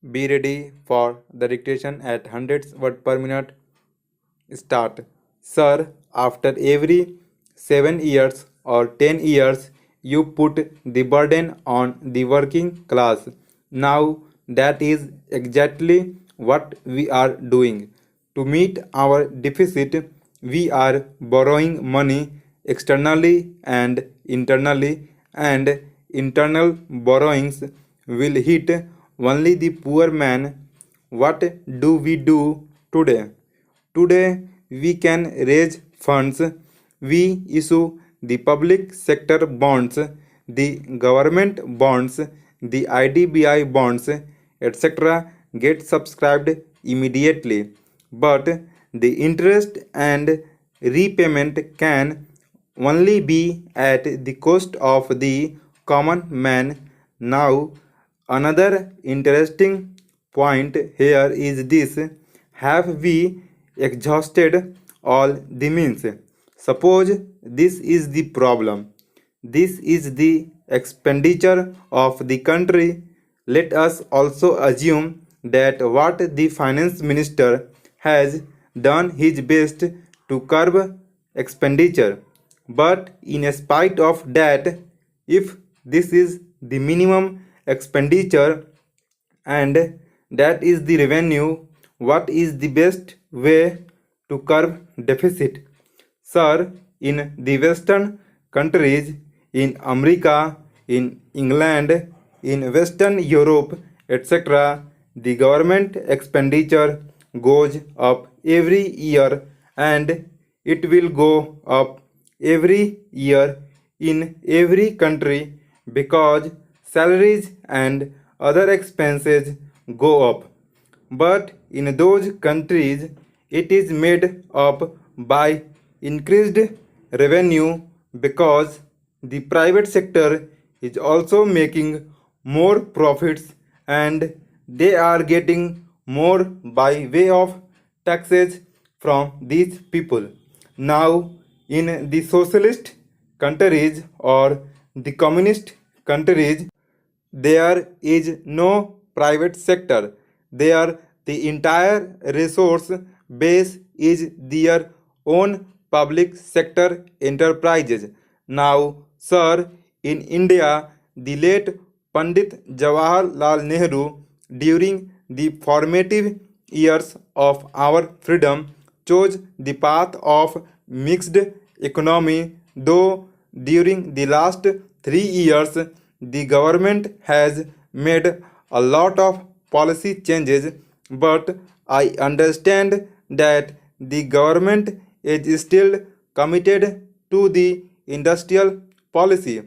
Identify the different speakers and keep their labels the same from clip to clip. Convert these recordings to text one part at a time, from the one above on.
Speaker 1: Be ready for the dictation at 100 words per minute. Start. Sir, after every 7 years or 10 years, you put the burden on the working class. Now, that is exactly what we are doing. To meet our deficit, we are borrowing money externally and internally, and internal borrowings will hit only the poor man. What do we do today? Today, we can raise funds. We issue the public sector bonds, the government bonds, the IDBI bonds, etc. get subscribed immediately. But the interest and repayment can only be at the cost of the common man. Now, another interesting point here is this: have we exhausted all the means? Suppose this is the problem. This is the expenditure of the country. Let us also assume that what the finance minister has done his best to curb expenditure. But in spite of that, if this is the minimum expenditure and that is the revenue, what is the best way to curb deficit? Sir, in the Western countries, in America, in England, in Western Europe, etc., the government expenditure goes up every year, and it will go up every year in every country because salaries and other expenses go up. But in those countries, it is made up by increased revenue because the private sector is also making more profits, and they are getting more by way of taxes from these people. Now, in the socialist countries or the communist countries, there is no private sector. There, the entire resource base is their own public sector enterprises. Now, sir, in India, the late Pandit Jawaharlal Nehru, during the formative years of our freedom, chose the path of mixed economy, though during the last 3 years the government has made a lot of policy changes, but I understand that the government is still committed to the industrial policy.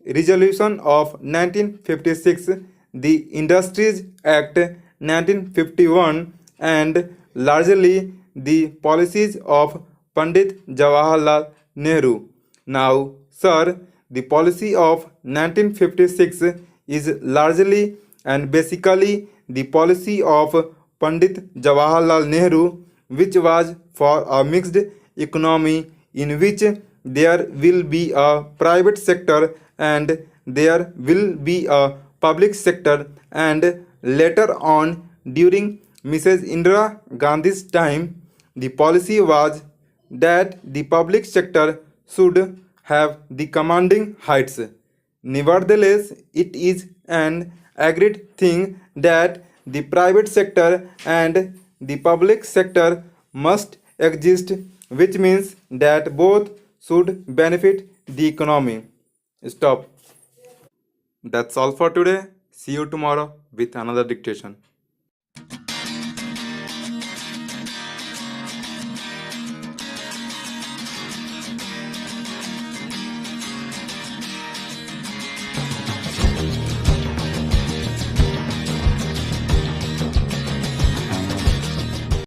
Speaker 1: Resolution of 1956, the Industries Act 1951, and largely the policies of Pandit Jawaharlal Nehru. Now, sir, the policy of 1956 is largely and basically the policy of Pandit Jawaharlal Nehru, which was for a mixed economy in which there will be a private sector and there will be a public sector, and later on during Mrs. Indira Gandhi's time, the policy was that the public sector should have the commanding heights. Nevertheless, it is an agreed thing that the private sector and the public sector must exist, which means that both should benefit the economy. Stop. That's all for today. See you tomorrow with another dictation.